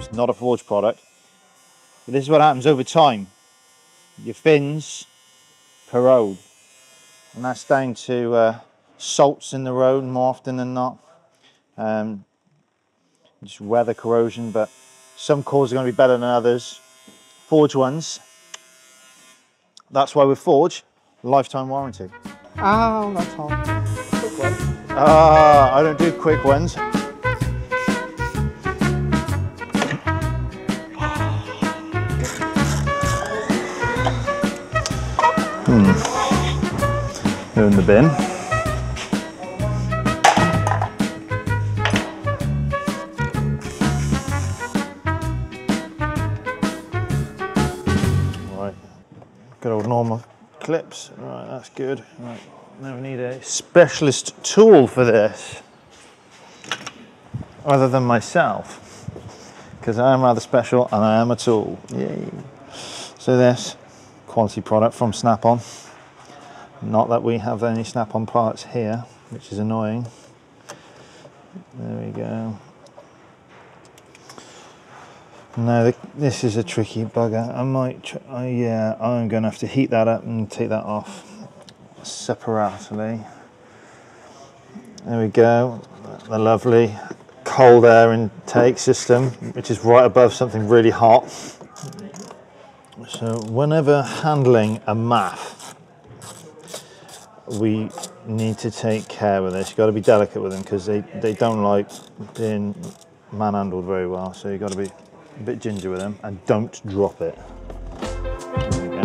It's not a forged product. But this is what happens over time. Your fins corrode. And that's down to salts in the road more often than not. Just weather corrosion, but some cores are going to be better than others. Forged ones. That's why with Forge, lifetime warranty. Ow, that's hot. Quick one. I don't do quick ones. Go in the bin. Right, good old normal clips. Right, that's good. Right, now we need a specialist tool for this, other than myself, because I am rather special and I am a tool. Yay! So this quality product from Snap-on. Not that we have any Snap-on parts here, which is annoying. There we go. No, this is a tricky bugger. I might, yeah, I'm going to have to heat that up and take that off separately. There we go. The lovely cold air intake system, which is right above something really hot. So whenever handling a MAF, we need to take care with this. You've got to be delicate with them because they don't like being manhandled very well. So you've got to be a bit ginger with them and don't drop it. There we go.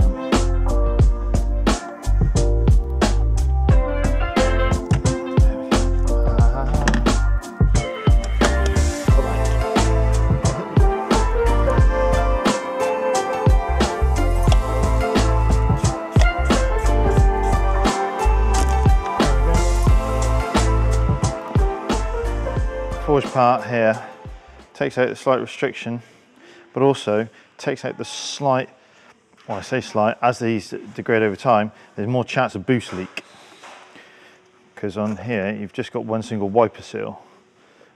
Forged part here takes out the slight restriction, but also takes out the slight, well I say slight, as these degrade over time, there's more chance of boost leak. Because on here, you've just got one single wiper seal.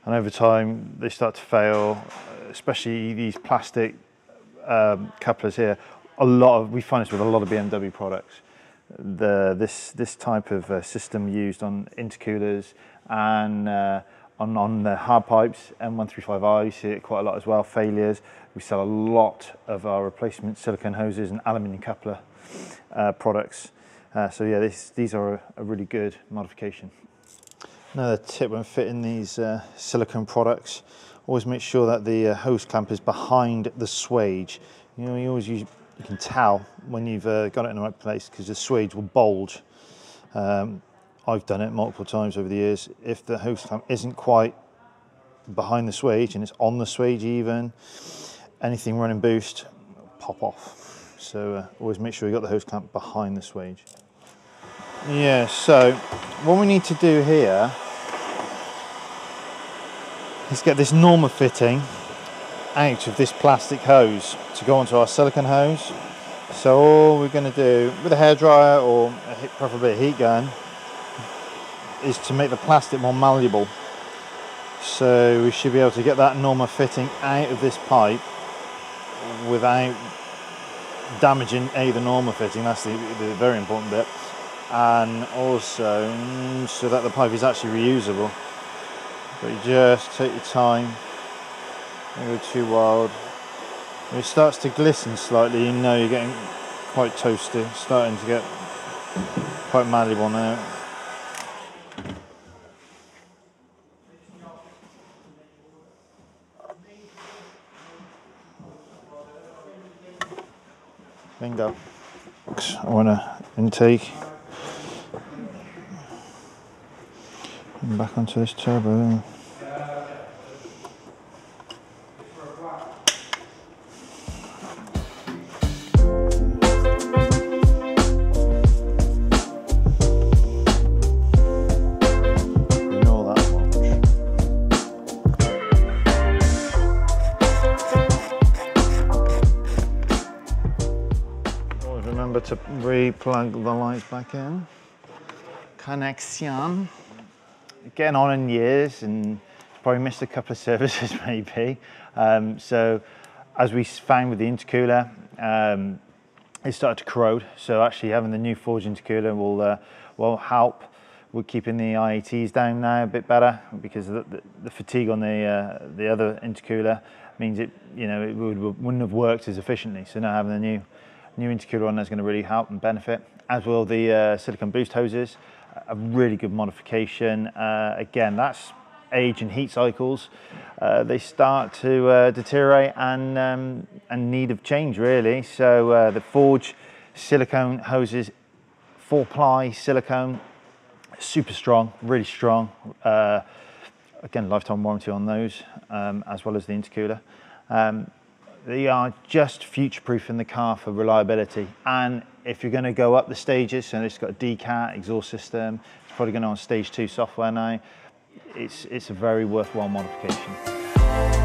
And over time, they start to fail, especially these plastic couplers here. We find this with a lot of BMW products. This type of system used on intercoolers and on the hard pipes, M135i, you see it quite a lot as well, failures. We sell a lot of our replacement silicone hoses and aluminium coupler products. So yeah, these are a really good modification. Another tip when fitting these silicone products, always make sure that the hose clamp is behind the swage. You know, you can tell when you've got it in the right place because the swage will bulge. I've done it multiple times over the years. If the hose clamp isn't quite behind the swage and it's on the swage even, anything running boost, pop off. So always make sure you got the hose clamp behind the swage. Yeah, so what we need to do here is get this normal fitting out of this plastic hose to go onto our silicone hose. So all we're going to do with a hairdryer or preferably a heat gun is to make the plastic more malleable. So we should be able to get that normal fitting out of this pipe without damaging the normal fitting. That's the very important bit, and also so that the pipe is actually reusable. But you just take your time, don't go too wild. When it starts to glisten slightly, you know you're getting quite toasty, starting to get quite malleable now. Bingo. I want to intake. And back onto this turbo. To re-plug the lights back in. Connection. Getting on in years and probably missed a couple of services maybe. So as we found with the intercooler, it started to corrode. So actually having the new forged intercooler will help with keeping the IATs down now a bit better, because the fatigue on the other intercooler means it wouldn't have worked as efficiently. So now having the new intercooler on there is going to really help and benefit, as will the silicone boost hoses. A really good modification. Again, that's age and heat cycles. They start to deteriorate and need of change really. So the forged silicone hoses, 4-ply silicone, super strong, really strong. Again, lifetime warranty on those, as well as the intercooler. They are just future-proofing the car for reliability. And if you're going to go up the stages, so it's got a DCAT exhaust system, it's probably going on stage 2 software now. It's a very worthwhile modification.